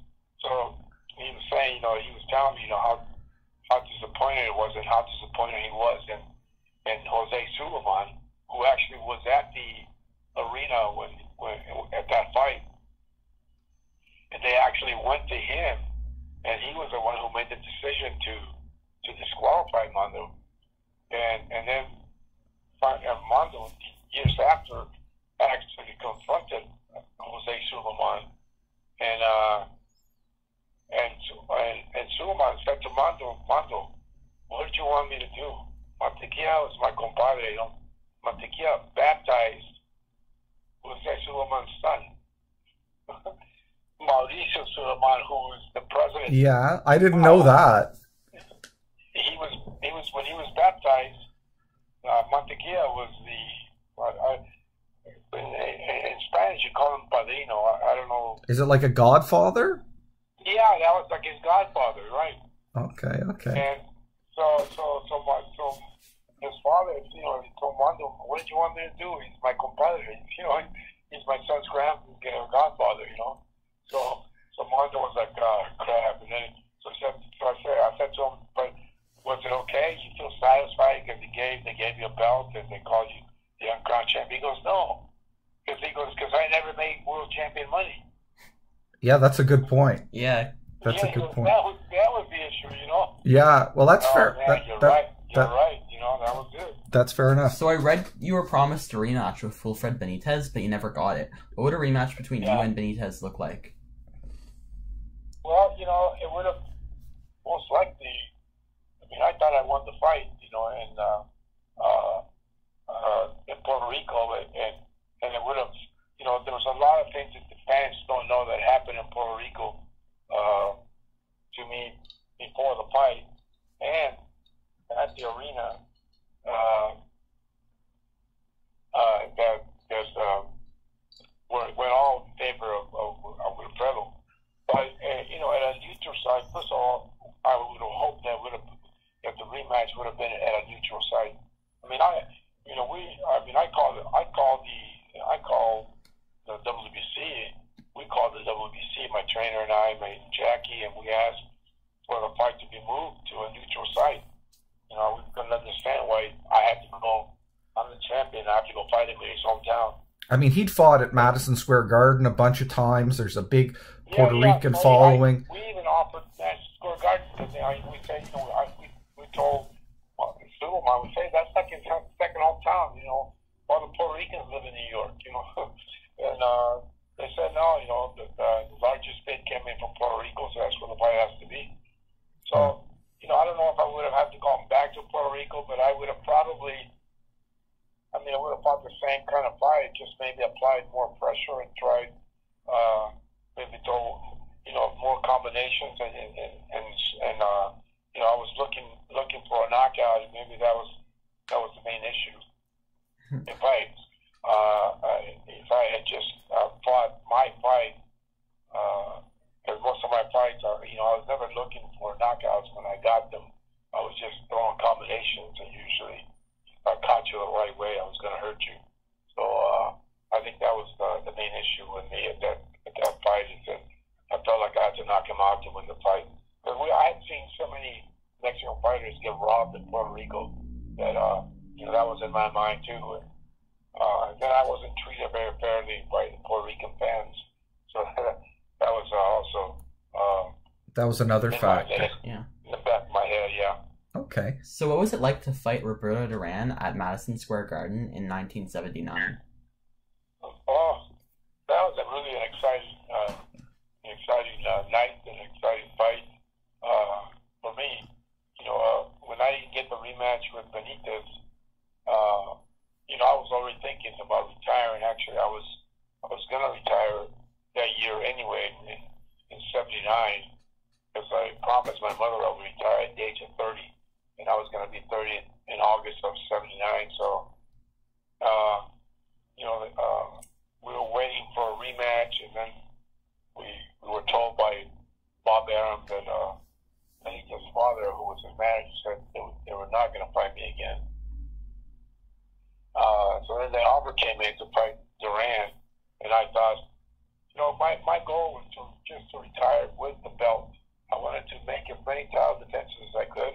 he was telling me, how disappointed it was and how disappointed he was in Jose Sulaiman, who actually was at the arena when at that fight, and they actually went to him, and he was the one who made the decision to disqualify Mondo, and then Mondo years after actually confronted Jose Sulaiman, and Sulaiman said to Mondo, what did you want me to do? Mantequilla was my compadre. Mantequilla baptized Jose Sulaiman's son, Mauricio Sulaiman, who was the president. Yeah, I didn't know that. He was when he was baptized. Mantequilla was in Spanish you call him padrino. I don't know. Is it like a godfather? Yeah, that was like his godfather, right? Okay. And so his father, he told Mondo, what did you want me to do? He's my compadre, he's my son's godfather, So Mondo was like, crap. And then, I said to him, but was it okay? You feel satisfied because they gave you a belt and they called you the uncrowned champion? He goes, no. Because I never made world champion money. Yeah, that's a good point. Yeah. That's a good point. That was the issue, Yeah, well, that's fair. Man, you're right. You're right. That was good. That's fair enough. So I read you were promised a rematch with Wilfred Benitez, but you never got it. What would a rematch between you and Benitez look like? Well, it would have most likely. I thought I won the fight, in Puerto Rico, and it would have, there was a lot of things that the fans don't know that happened in Puerto Rico to me before the fight, and at the arena, that there's we're all in favor of Wilfredo, but at a neutral side, first of all, I would have hoped that the rematch would have been at a neutral site. I called the WBC. We called the WBC, my trainer and I, Jackie, and we asked for the fight to be moved to a neutral site. We couldn't understand why I had to go. I'm the champion. I have to go fight him in his hometown. He'd fought at Madison Square Garden a bunch of times. There's a big Puerto Rican following. We even offered Madison Square Garden because we said, we told Sulaiman, we say that's like his second hometown. All the Puerto Ricans live in New York. And they said no. The largest bid came in from Puerto Rico, so that's where the fight has to be. So I don't know if I would have had to go back to Puerto Rico, but I would have probably. I would have fought the same kind of fight, just maybe applied more pressure and tried maybe to more combinations and I was looking for a knockout, and maybe that was the main issue. If I had just fought my fight, because most of my fights are, I was never looking for knockouts. When I got them, I was just throwing combinations, and usually if I caught you the right way, I was going to hurt you. So I think that was the main issue with me at that fight, is that I felt like I had to knock him out to win the fight. Because I had seen so many Mexican fighters get robbed in Puerto Rico that that was in my mind too. And then I wasn't treated very fairly by the Puerto Rican fans, so that was also that was another factor. Yeah, in the back of my head. Yeah. Okay. So what was it like to fight Roberto Duran at Madison Square Garden in 1979? Oh, that was really an exciting night and an exciting fight for me. When I didn't get the rematch with Benitez, I was already thinking about retiring. Actually, I was going to retire that year anyway in '79, because I promised my mother I would retire at the age of 30, and I was going to be 30 in August of '79. So, we were waiting for a rematch, and then we were told by Bob Arum that Benitez's father, who was his manager, said they were not going to fight me again. So then the offer came in to fight Duran, And I thought, my goal was just to retire with the belt. I wanted to make as many title defenses as I could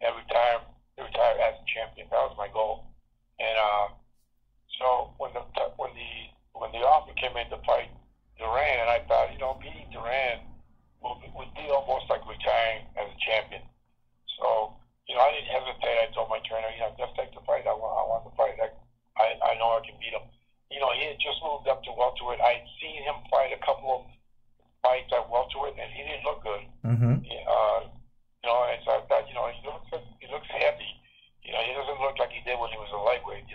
and retire as a champion. That was my goal. And so when the offer came in to fight Duran, I thought, beating Duran would be almost like retiring as a champion. So, I didn't hesitate. I told my trainer, just take the fight. I want the fight. I know I can beat him. He had just moved up to welterweight. I had seen him fight a couple of fights at welterweight, and he didn't look good. Mm-hmm. And so I thought, he looks heavy. He doesn't look like he did when he was a lightweight.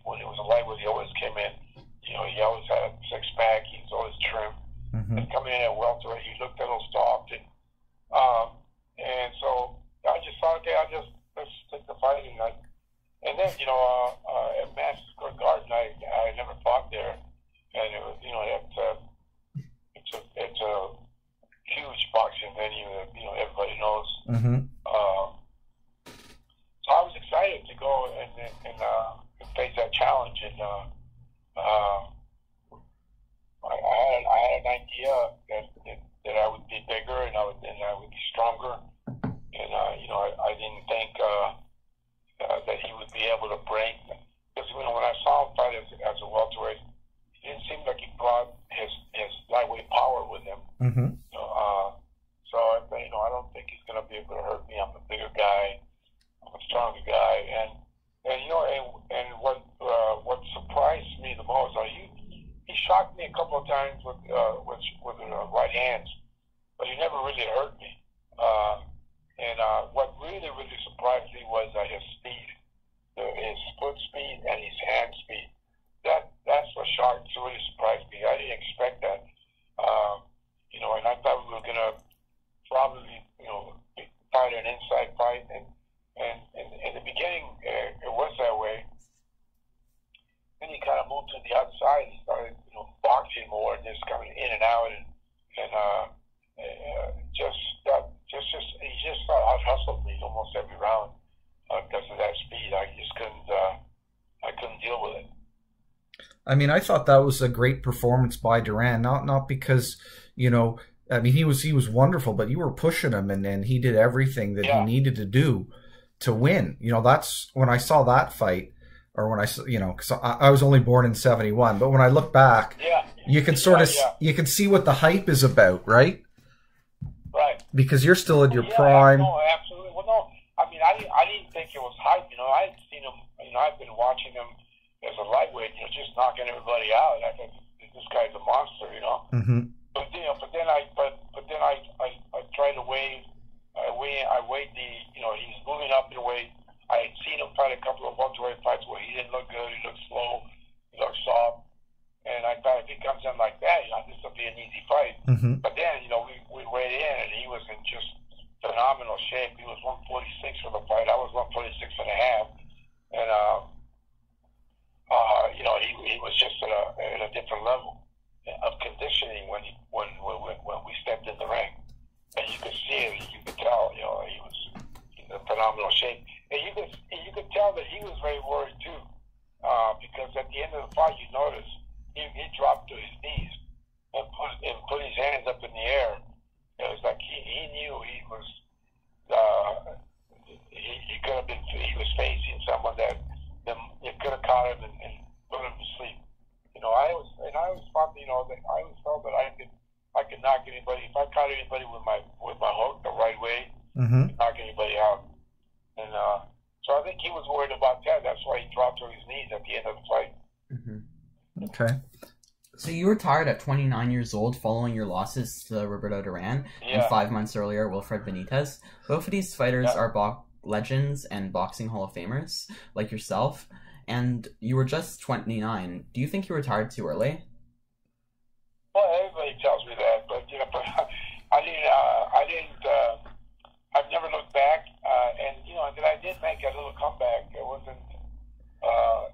When he was a lightweight, he always came in. He always had a six-pack. He was always trim. Mm-hmm. And coming in at welterweight, he looked a little soft. And so I just thought, okay, let's take the fight. And then, at Madison Square Garden, I never fought there. And it was, it's a huge boxing venue that, everybody knows. Mm-hmm. So I was excited to go and face that challenge. And I had an idea that I would be bigger and I would be stronger. And I didn't think that he would be able to bring, because when I saw him fight as a welterweight, it didn't seem like he brought his lightweight power with him. Mm-hmm. So I don't think he's going to be able to hurt me. I'm a bigger guy. I'm a stronger guy. And what surprised me the most, he shocked me a couple of times with right hands, but he never really hurt me. And what really, really surprised me was his speed, his foot speed and his hand speed. That's what really surprised me. I didn't expect that. And I thought we were going to probably, fight an inside fight. And in the beginning, it was that way. Then he kind of moved to the outside. He started, boxing more and just coming in and out. And he just out hustled me almost every round because of that speed. I just couldn't deal with it. I mean, I thought that was a great performance by Duran. Not because, he was wonderful, but you were pushing him, and he did everything that he needed to do to win. That's when I saw that fight, or when because I was only born in '71, but when I look back, you can you can see what the hype is about, right? Right. Because you're still in your prime. No, absolutely. Well, no, I mean, I didn't think it was hype. I had seen him. I've been watching him as a lightweight, just knocking everybody out. I think this guy's a monster, Mm-hmm. But then I tried to weigh. I weighed the. He's moving up in weight. I had seen him fight a couple of welterweight fights where he didn't look good. He looked slow. He looked soft. And I thought if he comes in like that, this will be an easy fight. Mm-hmm. But then, we weighed in, and he was in just phenomenal shape. He was 146 for the fight. I was 146 and a half. And he was just at a different level of conditioning when we stepped in the ring, and you could see it. You could tell, he was in a phenomenal shape, and you could tell that he was very worried too, because at the end of the fight, you notice he dropped to his knees and put his hands up in the air. It was like he knew he was he could have been. He was facing someone that could have caught him and put him to sleep. I always thought, I always felt that I could knock anybody if I caught anybody with my hook the right way, mm-hmm. knock anybody out. And so I think he was worried about that. That's why he dropped to his knees at the end of the fight. Mm-hmm. Okay. So you retired at 29 years old following your losses to Roberto Duran and 5 months earlier Wilfred Benitez. Both of these fighters are legends and boxing Hall of Famers like yourself, and you were just 29. Do you think you retired too early? Well, everybody tells me that, but but I didn't. I've never looked back, and that I did make a little comeback. It wasn't.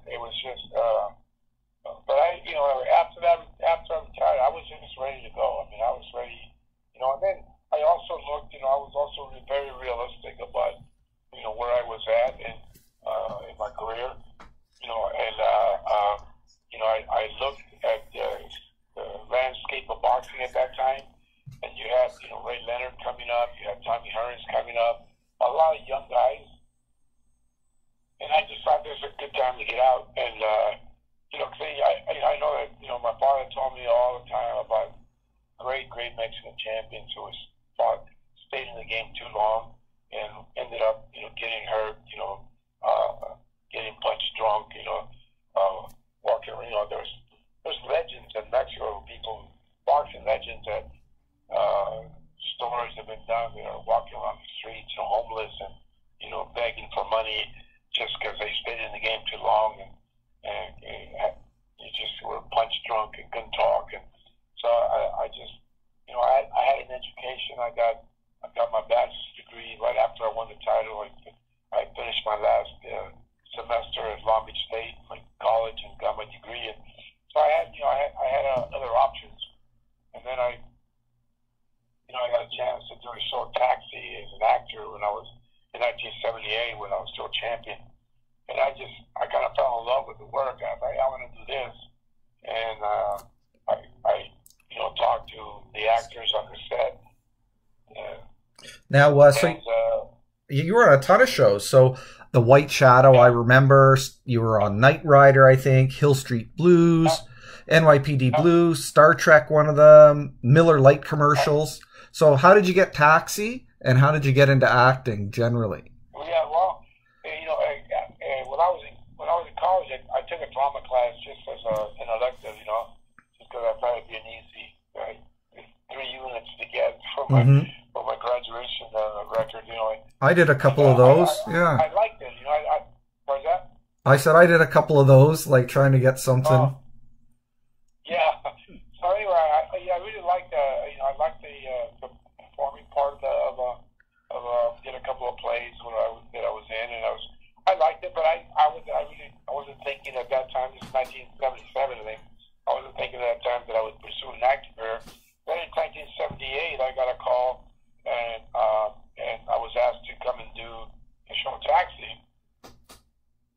It was just. But after I retired, I was just ready to go. I mean, I was ready. And then I also looked. I was also very realistic about where I was at in my career. I looked at boxing at that time, and you had, you know, Ray Leonard coming up, you had Tommy Hearns coming up, a lot of young guys, and I just thought this was a good time to get out. And you know, cause I know that, you know, my father told me all the time about great Mexican champions who stayed in the game too long and ended up, you know, getting hurt, you know, getting punched drunk, you know, walking around. You know, there's legends in Mexico, people, boxing legends that stories have been done. You know, walking around the streets, you know, homeless and, you know, begging for money just because they stayed in the game too long and you just were punch drunk and couldn't talk. And so I just, you know, I had an education. I got my bachelor's degree right after I won the title. I finished my last semester at Long Beach State, my college, and got my degree. And so I had other options. And then I got a chance to do a show Taxi as an actor when I was in 1978 when I was still champion. And I kind of fell in love with the work. I was like, I want to do this. And I you know, talked to the actors on the set. Now, so you were on a ton of shows. So The White Shadow, I remember. You were on Knight Rider, I think. Hill Street Blues, NYPD Blues, Star Trek, one of them, Miller Lite commercials. So how did you get Taxi, and how did you get into acting generally? Yeah, well, you know, when I was in college, I took a drama class just as an elective, you know, just because I thought it'd be an easy 3 units to get for my graduation record, you know. I did a couple of those. I liked it, you know. What was that? I said I did a couple of those, like trying to get something. Yeah. So anyway, I really liked you know, I liked the performing part of did a couple of plays that I was in, and I liked it, but I wasn't thinking at that time. This is 1977, I think. I wasn't thinking at that time that I would pursue an acting career. Then in 1978, I got a call, and I was asked to come and do a show Taxi.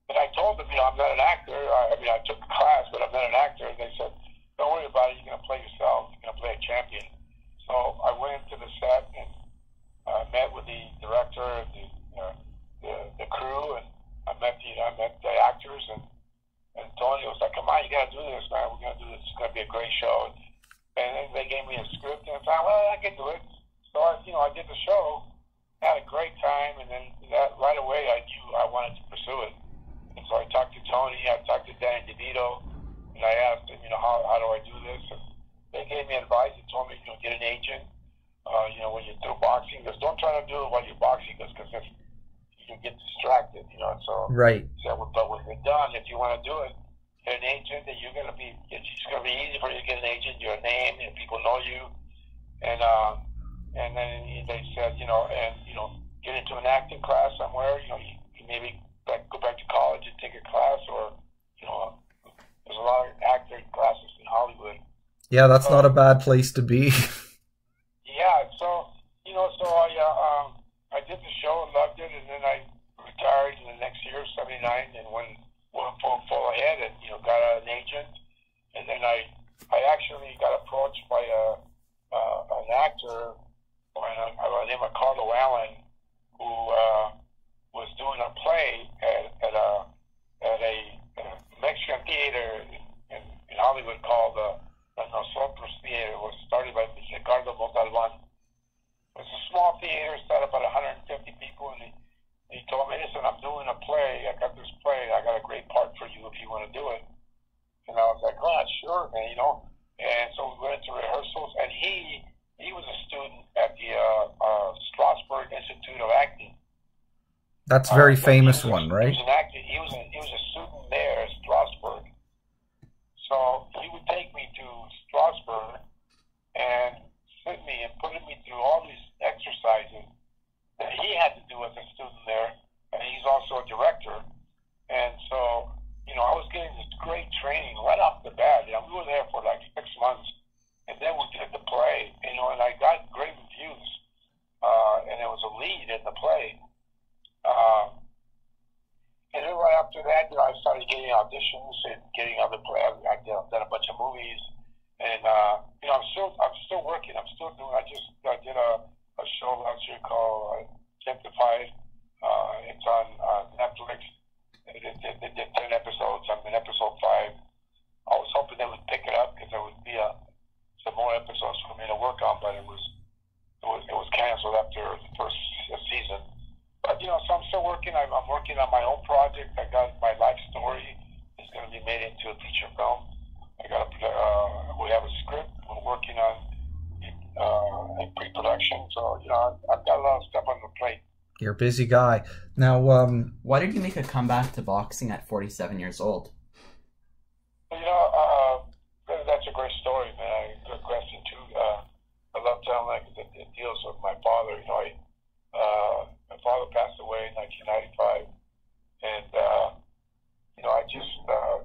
And I told them, you know, I'm not an actor. I mean, I took the class, but I'm not an actor. And they said, don't worry about it. You're going to play yourself. You're going to play a champion. So I went to the set and met with the director and the crew, and I met the actors, and Tony was like, come on, you got to do this, man. We're going to do this. It's going to be a great show. And then they gave me a script, and I thought, well, I can do it. So I did the show, had a great time, and then right away I knew I wanted to pursue it. And so I talked to Tony, I talked to Danny DeVito, and I asked him, you know, how do I do this? And they gave me advice. They told me, you know, get an agent. You know, when you're through boxing, because don't try to do it while you're boxing, because if you get distracted, you know. So right. So, but when you're done, if you want to do it, get an agent, and it's going to be easy for you to get an agent. Your name, and people know you, and then they said, you know, get into an acting class somewhere. You know, you maybe go back to college and take a class, or you know, there's a lot of acting classes in Hollywood. Yeah, that's not a bad place to be. Yeah, so you know, I did the show and loved it, and then I retired in the next year, '79, and went full ahead, and you know, got an agent, and then I actually got approached by an actor by the name of Carlos Allen, who was doing a play at a Mexican theater in Hollywood called Nosotros Theater. It was started by Ricardo Montalban. It was a small theater, started about 150 people, and he told me, listen, I'm doing a play. I got this play. I got a great part for you if you want to do it. And I was like, oh, sure, man, you know. And so we went to rehearsals, and he was a student at the Strasbourg Institute of Acting. That's a very famous one, right? He was an actor. He was a student there at Strasbourg. So he would take me to Strasbourg and sit me and put me through all these exercises that he had to do as a student there, and he's also a director. And so, you know, I was getting this great training right off the bat. You know, we were there for like 6 months, and then we did the play, you know, and I got great reviews, and it was a lead in the play. And then right after that, you know, I started getting auditions and getting other plays. I've done a bunch of movies, and you know, I'm still working. I'm still doing. I did a show last year called Simplified. It's on Netflix. They did 10 episodes. I'm in episode 5. I was hoping they would pick it up because there would be some more episodes for me to work on, but it was canceled after the first season. But so I'm still working. I'm working on my own project. I got my life story. It's going to be made into a feature film. We have a script. We're working on in pre-production. So I've got a lot of stuff on the plate. You're a busy guy. Now, why did you make a comeback to boxing at 47 years old? That's a great story, man. Good question too. I love telling that because it deals with my father. My father passed away in 1995, and I just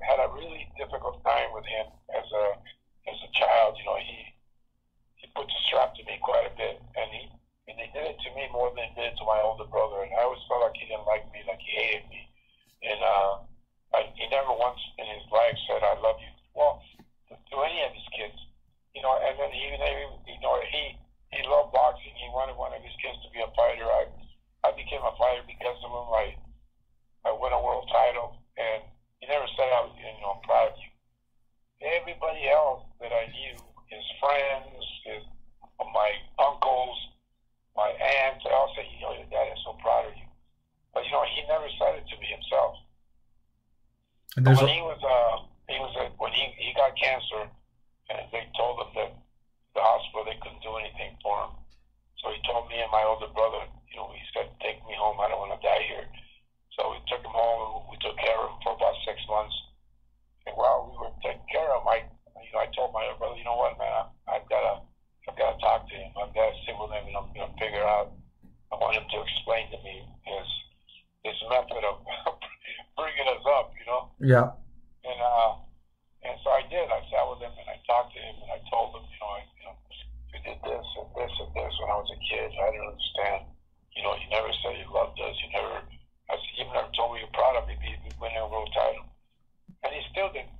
had a really difficult time with him as a child. He put the strap to me quite a bit, and he did it to me more than he did to my older brother. And I always felt like he didn't like me, like he hated me. And he never once in his life said, "I love you." Well, to any of his kids, And then he loved boxing. He wanted one of his kids to be a fighter. I became a fighter because of him. I won a world title, and he never said, "I'm proud of you." Everybody else that I knew, his friends, my uncles, my aunts, they all said, "Your dad is so proud of you." But he never said it to me himself. And when he got cancer, and they told him that the hospital they couldn't do anything for him, so he told me and my older brother, he said, "Take me home. I don't want to die here." So we took him home, and we took care of him for about 6 months. And while we were taking care of him, I told my other brother, "You know what, man? I've got to talk to him. I've got to sit with him, and I'm going to figure out. I want him to explain to me his method of bringing us up, Yeah. And so I did. I sat with him and I talked to him and I told him, you did this and this and this when I was a kid. I didn't understand. You never said you loved us. I said, "You never told me you're proud of me winning a world title." And he still didn't.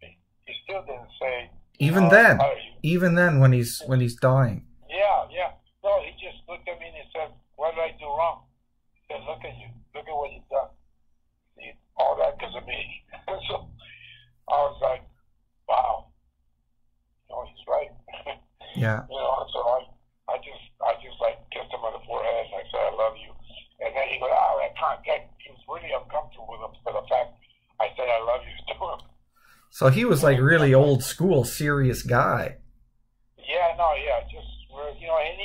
He still didn't say. Even then, when he's dying. Yeah. No, he just looked at me and he said, "What did I do wrong?" He said, "Look at you. Look at what you've done. See, all that because of me." So I was like, "Wow, he's right." Yeah. So I just like kissed him on the forehead and I said, "I love you." And then he goes, "Oh, I can't get." He was really uncomfortable with him for the fact I said I love you to him. So he was like really old school, serious guy. Yeah, just and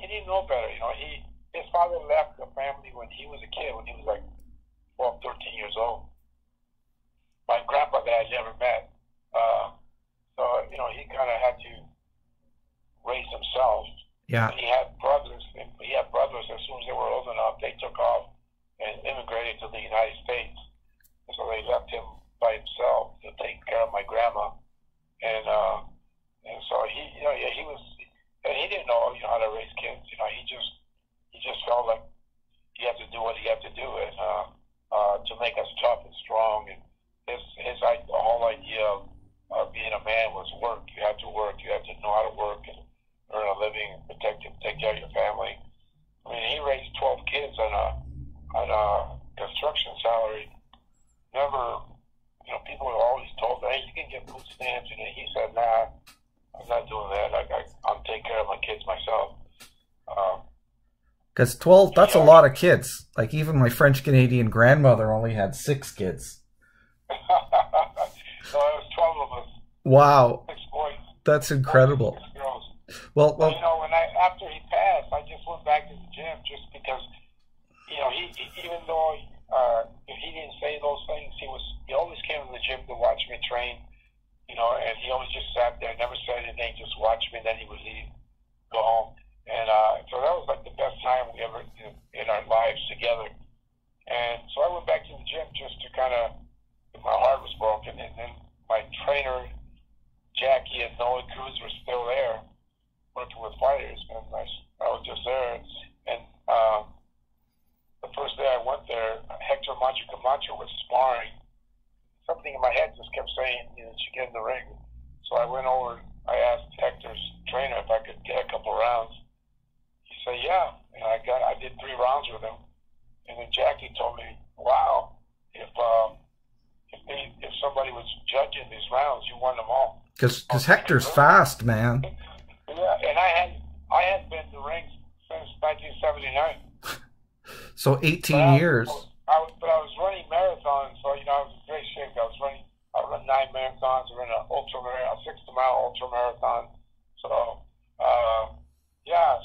he didn't know better. His father left the family when he was a kid, when he was like 12, 13 years old. My grandfather I never met, so he kind of had to raise himself. Yeah. And he had brothers. As soon as they were old enough, they took off and immigrated to the United States. So they left him by himself to take care of my grandma, and so he was, and he didn't know how to raise kids. He just felt like he had to do what he had to do, and to make us tough and strong. And the whole idea of being a man was work. You had to work. You had to know how to work and earn a living and take care of your family. I mean, he raised 12 kids on a construction salary. Never, people have always told him, "Hey, you can get food stamps," and he said, "Nah, I'm not doing that. I'll take care of my kids myself." Because 12, that's a lot of kids. Like even my French-Canadian grandmother only had 6 kids. So it was 12 of us. Wow. 6 boys. That's incredible. 6 girls. Well, when after he passed, I just went back to the gym just because, he even though if he didn't say those things, he always came to the gym to watch me train, and he always just sat there, never said anything, just watched me, and then he would leave, go home. And so that was like the best time we ever did in our lives together. And so I went back to the gym just to kind of, my heart was broken, and then my trainer, Jackie and Noah Cruz were still there, working with fighters, and I was just there. And the first day I went there, Hector Macho Camacho was sparring. Something in my head just kept saying, "You should get in the ring." So I went over. I asked Because Hector's fast, man. Yeah, and I had been in the ring since 1979. So 18 years. But I was running marathons, so I was in great shape. I run 9 marathons. I ran a 60-mile ultra marathon. So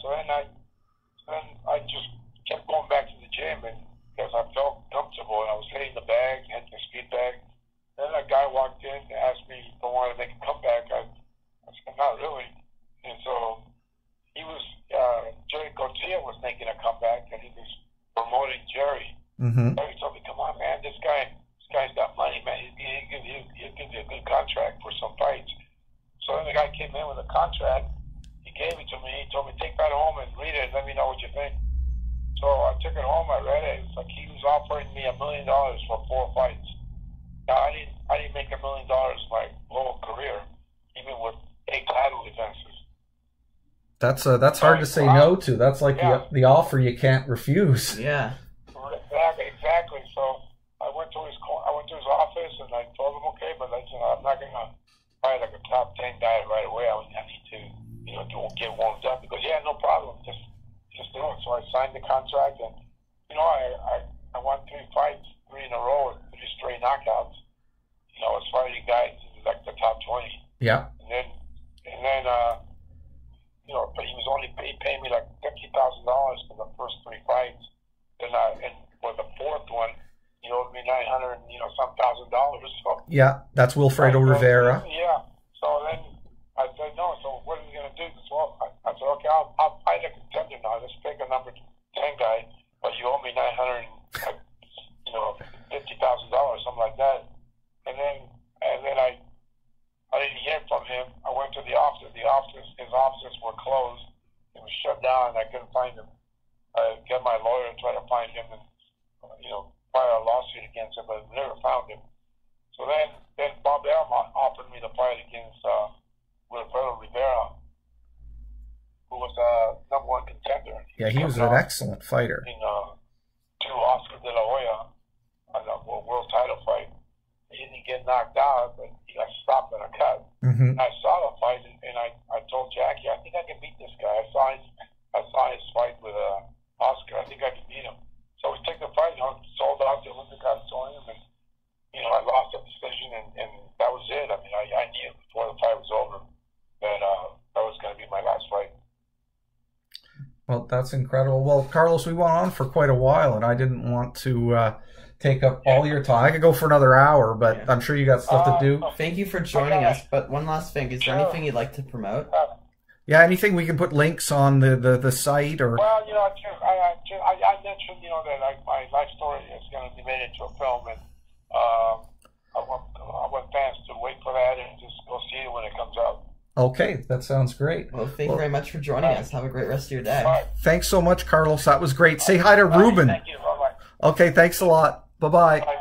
so then I just kept going back to the gym, and because I felt comfortable, and I was hitting the bag, hitting the speed bag. Then a guy walked in and asked me if I wanted to make a comeback. I said, not really. And so he was, Jerry Garcia was making a comeback, and he was promoting Jerry. Mm-hmm. So he told me, come on, man, this guy's got money, man. He'll give you a good contract for some fights. So then the guy came in with a contract. He gave it to me. He told me, take that home and read it and let me know what you think. So I took it home. I read it. It's like he was offering me $1 million for 4 fights. Now, I didn't make $1 million my whole career, even with 8 title defenses. That's hard to say no to. That's like the offer you can't refuse. Yeah. Exactly. So I went to his office and I told him, okay, but I said, I'm not gonna fight like a top 10 guy right away. I need to, get warmed up. Because no problem, just do it. So I signed the contract, and I won 3 fights, 3 in a row, with 3 straight knockouts. I was fighting guys in like the top 20. Yeah. And then but he paid me like $50,000 for the first 3 fights. And for the 4th one, he owed me $900 some thousand. So yeah, that's Wilfredo Rivera. Yeah. So then I said no. So what are we gonna do? Well, I said okay, I'll fight a contender now. Let's pick a number 10 guy, but you owe me $950,000, something like that. And then I didn't hear from him. I went to the office. His offices were closed. It was shut down. I couldn't find him. I got my lawyer to try to find him and file a lawsuit against him, but never found him. So then Bob Arum offered me the fight against Roberto Rivera, who was a #1 contender. Yeah, he was an excellent fighter. To Oscar De La Hoya on a world title fight. He didn't get knocked out, but he got stopped in a cut. Mm-hmm. I saw the fight, and I told Jackie, I think I can beat this guy. I saw his fight with Oscar. I think I can beat him. So we took the fight, sold out the Olympic auditorium, and I lost the decision, and that was it. I mean, I knew before the fight was over that that was going to be my last fight. Well, that's incredible. Well, Carlos, we went on for quite a while, and I didn't want to take up all your time. I could go for another hour, but I'm sure you got stuff to do. Thank you for joining us. But one last thing, is there anything you'd like to promote? Yeah, anything we can put links on the site or. Well, I mentioned that my life story is going to be made into a film, and I want fans to wait for that and just go see it when it comes out. Okay, that sounds great. Well, thank you very much for joining us. Have a great rest of your day. Right. Thanks so much, Carlos. That was great. Say hi to Ruben. Thank you. Bye-bye. Okay, thanks a lot. Bye-bye. Bye.